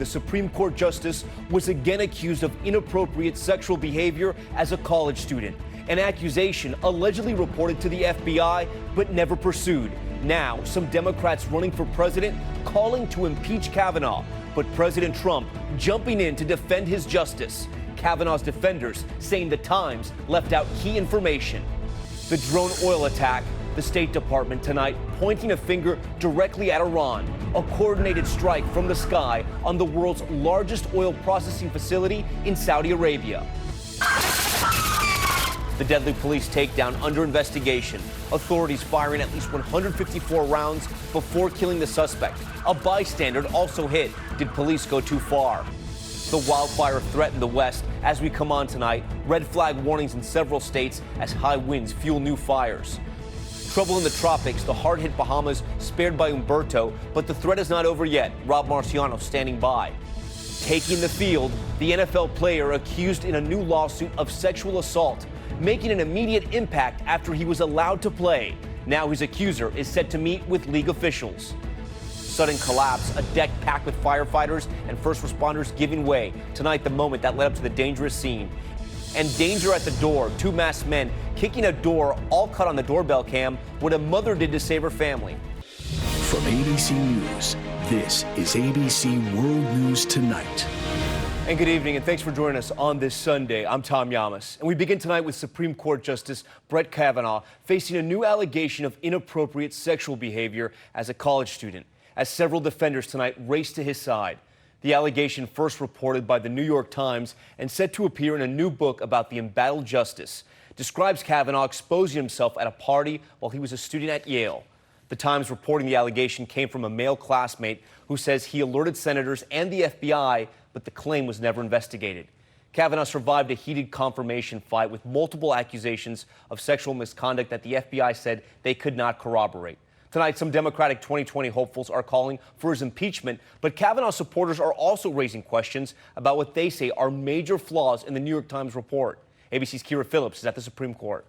The Supreme Court justice was again accused of inappropriate sexual behavior as a college student, an accusation allegedly reported to the FBI but never pursued. Now, some Democrats running for president calling to impeach Kavanaugh, but President Trump jumping in to defend his justice. Kavanaugh's defenders saying the Times left out key information. The drone oil attack, the State Department tonight pointing a finger directly at Iran, a coordinated strike from the sky on the world's largest oil processing facility in Saudi Arabia. The deadly police takedown under investigation. Authorities firing at least 154 rounds before killing the suspect. A bystander also hit. Did police go too far? The wildfire threat in the West as we come on tonight. Red flag warnings in several states as high winds fuel new fires. Trouble in the tropics, the hard-hit Bahamas spared by Humberto, but the threat is not over yet. Rob Marciano standing by. Taking the field, the NFL player accused in a new lawsuit of sexual assault, making an immediate impact after he was allowed to play. Now his accuser is set to meet with league officials. Sudden collapse, a deck packed with firefighters and first responders giving way. Tonight, the moment that led up to the dangerous scene. And danger at the door, two masked men kicking a door, all caught on the doorbell cam, what a mother did to save her family. From ABC News, this is ABC World News Tonight. And good evening, and thanks for joining us on this Sunday. I'm Tom Llamas, and we begin tonight with Supreme Court Justice Brett Kavanaugh facing a new allegation of inappropriate sexual behavior as a college student, as several defenders tonight race to his side. The allegation, first reported by the New York Times and set to appear in a new book about the embattled justice, describes Kavanaugh exposing himself at a party while he was a student at Yale. The Times reporting the allegation came from a male classmate who says he alerted senators and the FBI, but the claim was never investigated. Kavanaugh survived a heated confirmation fight with multiple accusations of sexual misconduct that the FBI said they could not corroborate. Tonight, some Democratic 2020 hopefuls are calling for his impeachment, but Kavanaugh supporters are also raising questions about what they say are major flaws in the New York Times report. ABC's Kira Phillips is at the Supreme Court.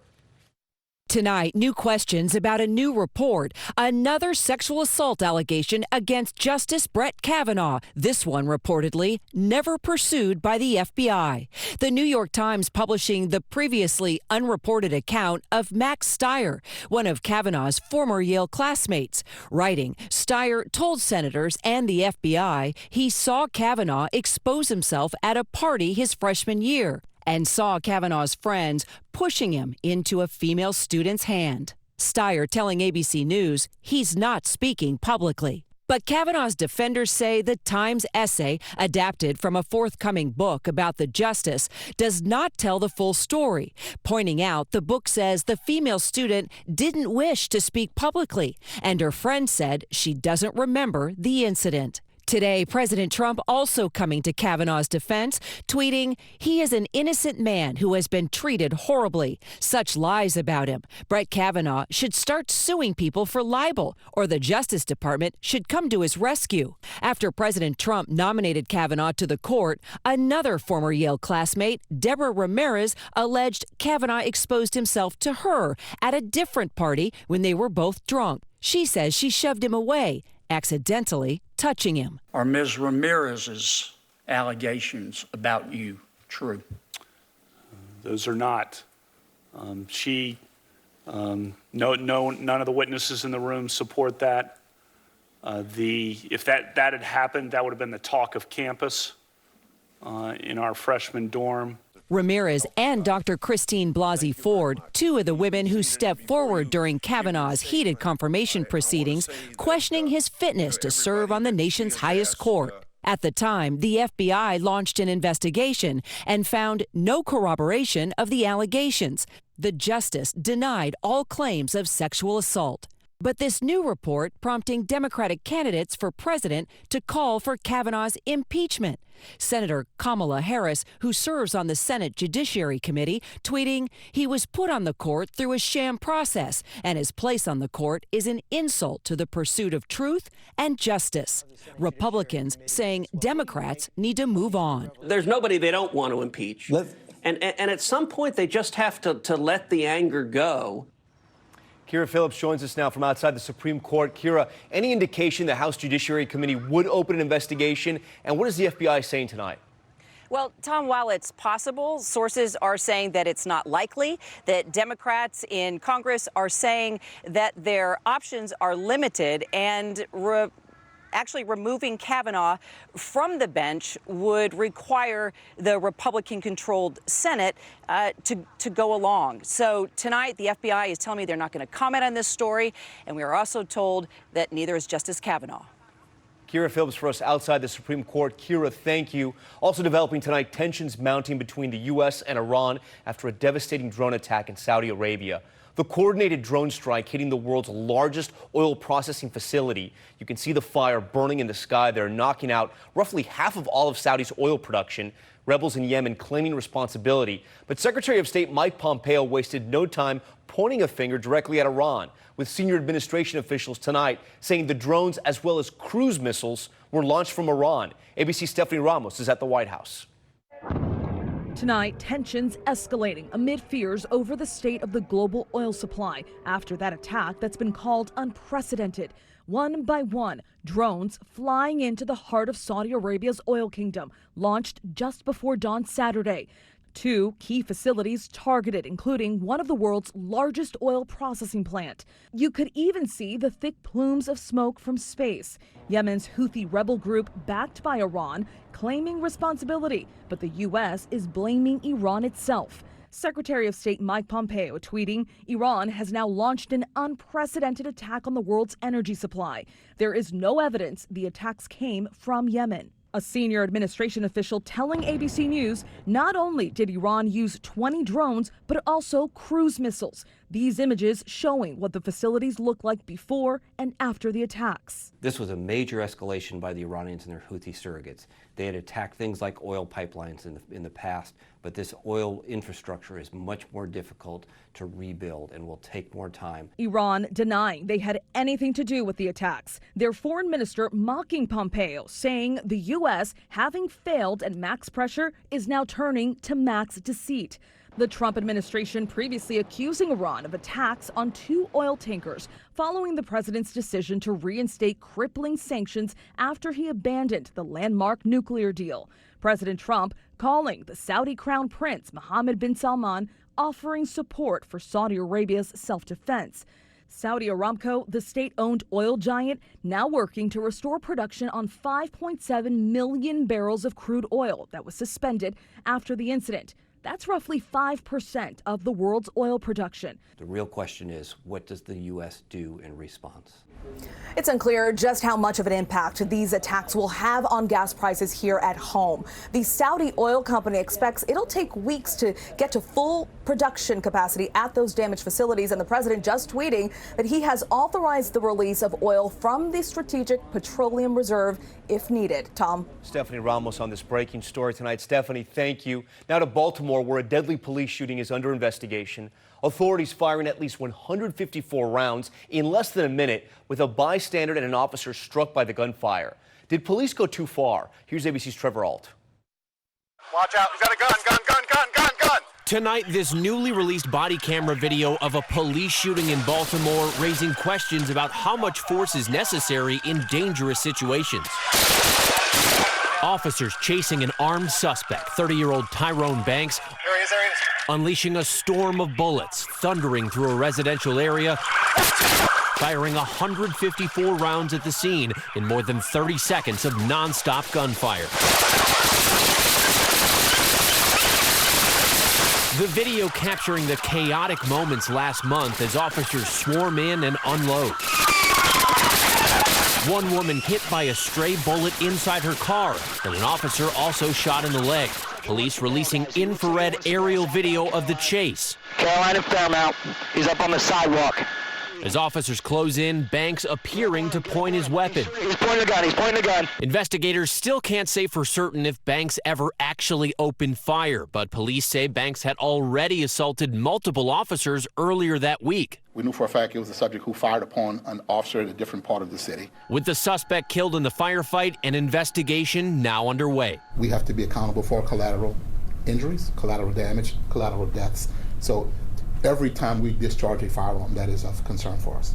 Tonight, new questions about a new report, another sexual assault allegation against Justice Brett Kavanaugh. This one reportedly never pursued by the FBI. The New York Times publishing the previously unreported account of Max Stier, one of Kavanaugh's former Yale classmates. Writing, Stier told senators and the FBI he saw Kavanaugh expose himself at a party his freshman year, and saw Kavanaugh's friends pushing him into a female student's hand. Stier telling ABC News he's not speaking publicly. But Kavanaugh's defenders say the Times essay, adapted from a forthcoming book about the justice, does not tell the full story, pointing out the book says the female student didn't wish to speak publicly, and her friend said she doesn't remember the incident. Today, President Trump also coming to Kavanaugh's defense, tweeting, "He is an innocent man who has been treated horribly. Such lies about him. Brett Kavanaugh should start suing people for libel, or the Justice Department should come to his rescue." After President Trump nominated Kavanaugh to the court, another former Yale classmate, Deborah Ramirez, alleged Kavanaugh exposed himself to her at a different party when they were both drunk. She says she shoved him away, accidentally touching him. Are Ms. Ramirez's allegations about you true? Those are not. None of the witnesses in the room support that. If that had happened, that would have been the talk of campus in our freshman dorm. Ramirez and Dr. Christine Blasey Ford, two of the women who stepped forward during Kavanaugh's heated confirmation proceedings, questioning his fitness to serve on the nation's highest court. At the time, the FBI launched an investigation and found no corroboration of the allegations. The justice denied all claims of sexual assault. But this new report prompting Democratic candidates for president to call for Kavanaugh's impeachment. Senator Kamala Harris, who serves on the Senate Judiciary Committee, tweeting, "He was put on the court through a sham process, and his place on the court is an insult to the pursuit of truth and justice." Republicans saying Democrats need to move on. There's nobody they don't want to impeach. And at some point, they just have to let the anger go. Kira Phillips joins us now from outside the Supreme Court. Kira, any indication the House Judiciary Committee would open an investigation? And what is the FBI saying tonight? Well, Tom, while it's possible, sources are saying that it's not likely, that Democrats in Congress are saying that their options are limited, and actually removing Kavanaugh from the bench would require the Republican-controlled Senate to go along. So tonight, the FBI is telling me they're not going to comment on this story, and we are also told that neither is Justice Kavanaugh. Kira Phillips for us outside the Supreme Court. Kira, thank you. Also developing tonight, tensions mounting between the U.S. and Iran after a devastating drone attack in Saudi Arabia. The coordinated drone strike hitting the world's largest oil processing facility. You can see the fire burning in the sky there, knocking out roughly half of all of Saudi's oil production. Rebels in Yemen claiming responsibility. But Secretary of State Mike Pompeo wasted no time pointing a finger directly at Iran, with senior administration officials tonight saying the drones as well as cruise missiles were launched from Iran. ABC's Stephanie Ramos is at the White House. Tonight, tensions escalating amid fears over the state of the global oil supply after that attack that's been called unprecedented. One by one, drones flying into the heart of Saudi Arabia's oil kingdom, launched just before dawn Saturday. 2 key facilities targeted, including one of the world's largest oil processing plant. You could even see the thick plumes of smoke from space. Yemen's Houthi rebel group, backed by Iran, claiming responsibility, but the U.S. is blaming Iran itself. Secretary of State Mike Pompeo tweeting, Iran has now launched an unprecedented attack on the world's energy supply. There is no evidence the attacks came from Yemen. A senior administration official telling ABC News not only did Iran use 20 drones, but also cruise missiles. These images showing what the facilities look like before and after the attacks. This was a major escalation by the Iranians and their Houthi surrogates. They had attacked things like oil pipelines in the past, but this oil infrastructure is much more difficult to rebuild and will take more time. Iran denying they had anything to do with the attacks. Their foreign minister mocking Pompeo, saying the U.S., having failed at max pressure, is now turning to max deceit. The Trump administration previously accusing Iran of attacks on 2 oil tankers following the president's decision to reinstate crippling sanctions after he abandoned the landmark nuclear deal. President Trump calling the Saudi Crown Prince Mohammed bin Salman offering support for Saudi Arabia's self-defense. Saudi Aramco, the state-owned oil giant, now working to restore production on 5.7 million barrels of crude oil that was suspended after the incident. That's roughly 5% of the world's oil production. The real question is, what does the U.S. do in response? It's unclear just how much of an impact these attacks will have on gas prices here at home. The Saudi oil company expects it'll take weeks to get to full production capacity at those damaged facilities, and the president just tweeting that he has authorized the release of oil from the Strategic Petroleum Reserve if needed. Tom. Stephanie Ramos on this breaking story tonight. Stephanie, thank you. Now to Baltimore, where a deadly police shooting is under investigation. Authorities firing at least 154 rounds in less than a minute, with a bystander and an officer struck by the gunfire. Did police go too far? Here's ABC's Trevor Ault. Watch out, he's got a gun. Tonight, this newly released body camera video of a police shooting in Baltimore raising questions about how much force is necessary in dangerous situations. Officers chasing an armed suspect, 30-year-old Tyrone Banks, unleashing a storm of bullets, thundering through a residential area, firing 154 rounds at the scene in more than 30 seconds of nonstop gunfire. The video capturing the chaotic moments last month as officers swarm in and unload. One woman hit by a stray bullet inside her car, and an officer also shot in the leg. Police releasing infrared aerial video of the chase. Carolina Fairmount, he's up on the sidewalk. As officers close in, Banks appearing to point his weapon. He's pointing a gun. Investigators still can't say for certain if Banks ever actually opened fire, but police say Banks had already assaulted multiple officers earlier that week. We knew for a fact it was a subject who fired upon an officer at a different part of the city. With the suspect killed in the firefight, an investigation now underway. We have to be accountable for collateral injuries, collateral damage, collateral deaths. So every time we discharge a firearm, that is of concern for us.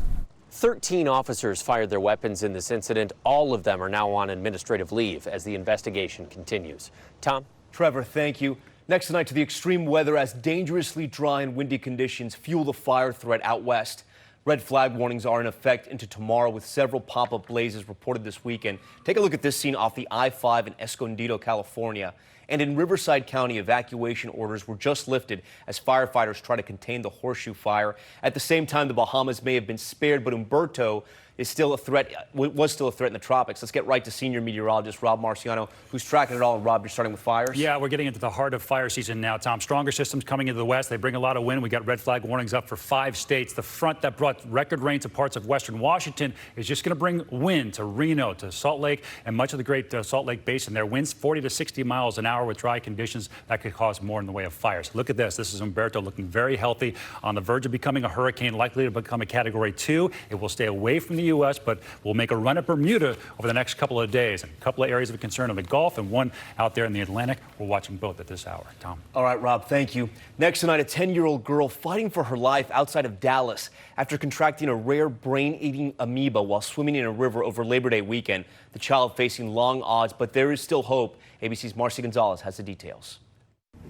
13 officers fired their weapons in this incident. All of them are now on administrative leave as the investigation continues. Tom? Trevor, thank you. Next tonight to the extreme weather as dangerously dry and windy conditions fuel the fire threat out west. Red flag warnings are in effect into tomorrow with several pop-up blazes reported this weekend. Take a look at this scene off the I-5 in Escondido, California. And in Riverside County, evacuation orders were just lifted as firefighters try to contain the Horseshoe Fire. At the same time, the Bahamas may have been spared, but Humberto is still a threat, was still a threat in the tropics. Let's get right to senior meteorologist Rob Marciano, who's tracking it all. And Rob, you're starting with fires? Yeah, we're getting into the heart of fire season now, Tom. Stronger systems coming into the west. They bring a lot of wind. We got red flag warnings up for 5 states. The front that brought record rain to parts of western Washington is just going to bring wind to Reno, to Salt Lake, and much of the great Salt Lake Basin. There winds 40 to 60 miles an hour with dry conditions that could cause more in the way of fires. Look at this. This is Humberto looking very healthy, on the verge of becoming a hurricane, likely to become a Category 2. It will stay away from the U.S., but will make a run at Bermuda over the next couple of days. A couple of areas of concern in the Gulf and one out there in the Atlantic. We're watching both at this hour. Tom. All right, Rob, thank you. Next tonight, a 10-year-old girl fighting for her life outside of Dallas after contracting a rare brain-eating amoeba while swimming in a river over Labor Day weekend. The child facing long odds, but there is still hope. ABC's Marcy Gonzalez has the details.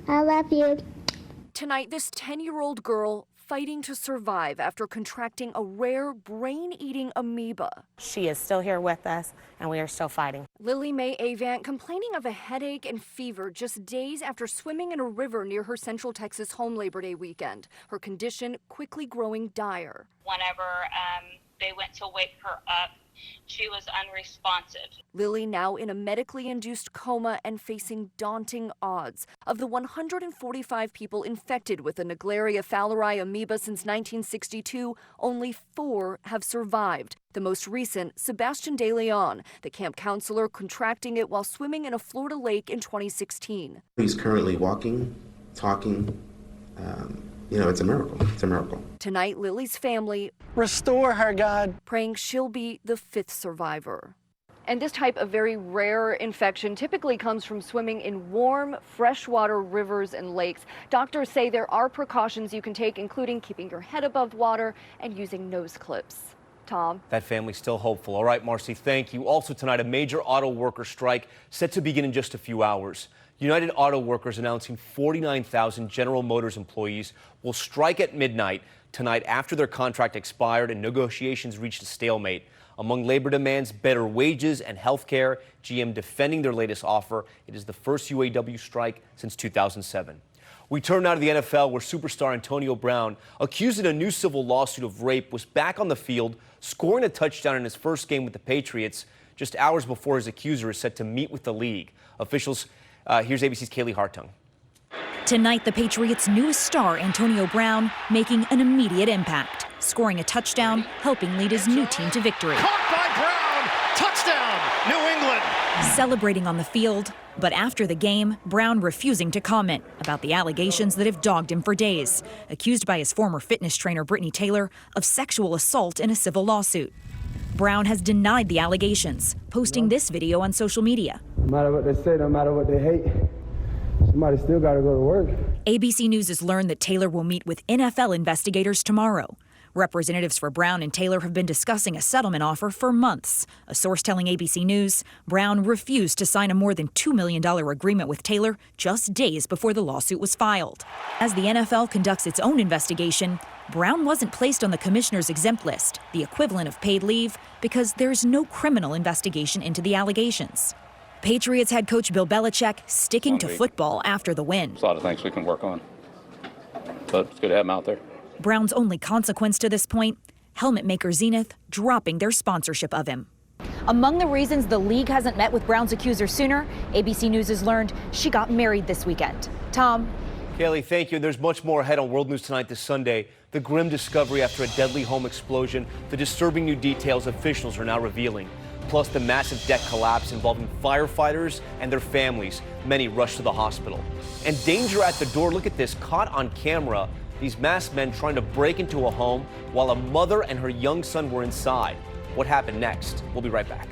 I love you. Tonight, this 10-year-old girl fighting to survive after contracting a rare brain-eating amoeba. She is still here with us, and we are still fighting. Lily Mae Avant complaining of a headache and fever just days after swimming in a river near her Central Texas home Labor Day weekend. Her condition quickly growing dire. Whenever they went to wake her up, she was unresponsive. Lily now in a medically induced coma and facing daunting odds. Of the 145 people infected with the Naegleria fowleri amoeba since 1962, only 4 have survived. The most recent, Sebastian De Leon, the camp counselor contracting it while swimming in a Florida lake in 2016. He's currently walking, talking. It's a miracle. It's a miracle. Tonight, Lily's family, restore her, God, praying she'll be the 5th survivor. And this type of very rare infection typically comes from swimming in warm, freshwater rivers and lakes. Doctors say there are precautions you can take, including keeping your head above water and using nose clips. Tom. That family's still hopeful. All right, Marcy, thank you. Also tonight, a major auto worker strike set to begin in just a few hours. United Auto Workers announcing 49,000 General Motors employees will strike at midnight tonight after their contract expired and negotiations reached a stalemate. Among labor demands, better wages and health care. GM defending their latest offer. It is the first UAW strike since 2007. We turn now to the NFL, where superstar Antonio Brown, accused in a new civil lawsuit of rape, was back on the field, scoring a touchdown in his first game with the Patriots, just hours before his accuser is set to meet with the league. Officials here's ABC's Kaylee Hartung. Tonight, the Patriots' newest star, Antonio Brown, making an immediate impact, scoring a touchdown, helping lead his new team to victory. Caught by Brown! Touchdown, New England! Celebrating on the field, but after the game, Brown refusing to comment about the allegations that have dogged him for days, accused by his former fitness trainer, Brittany Taylor, of sexual assault in a civil lawsuit. Brown has denied the allegations, posting this video on social media. No matter what they say, no matter what they hate, somebody still got to go to work. ABC News has learned that Taylor will meet with NFL investigators tomorrow. Representatives for Brown and Taylor have been discussing a settlement offer for months. A source telling ABC News, Brown refused to sign a more than $2 million agreement with Taylor just days before the lawsuit was filed. As the NFL conducts its own investigation, Brown wasn't placed on the commissioner's exempt list, the equivalent of paid leave, because there's no criminal investigation into the allegations. Patriots head coach Bill Belichick sticking to football after the win. There's a lot of things we can work on, but it's good to have him out there. Brown's only consequence to this point, helmet maker Zenith dropping their sponsorship of him. Among the reasons the league hasn't met with Brown's accuser sooner, ABC News has learned she got married this weekend. Tom. Kaylee, thank you. There's much more ahead on World News Tonight this Sunday. The grim discovery after a deadly home explosion, the disturbing new details officials are now revealing. Plus the massive deck collapse involving firefighters and their families. Many rushed to the hospital. And danger at the door. Look at this, caught on camera. These masked men trying to break into a home while a mother and her young son were inside. What happened next? We'll be right back.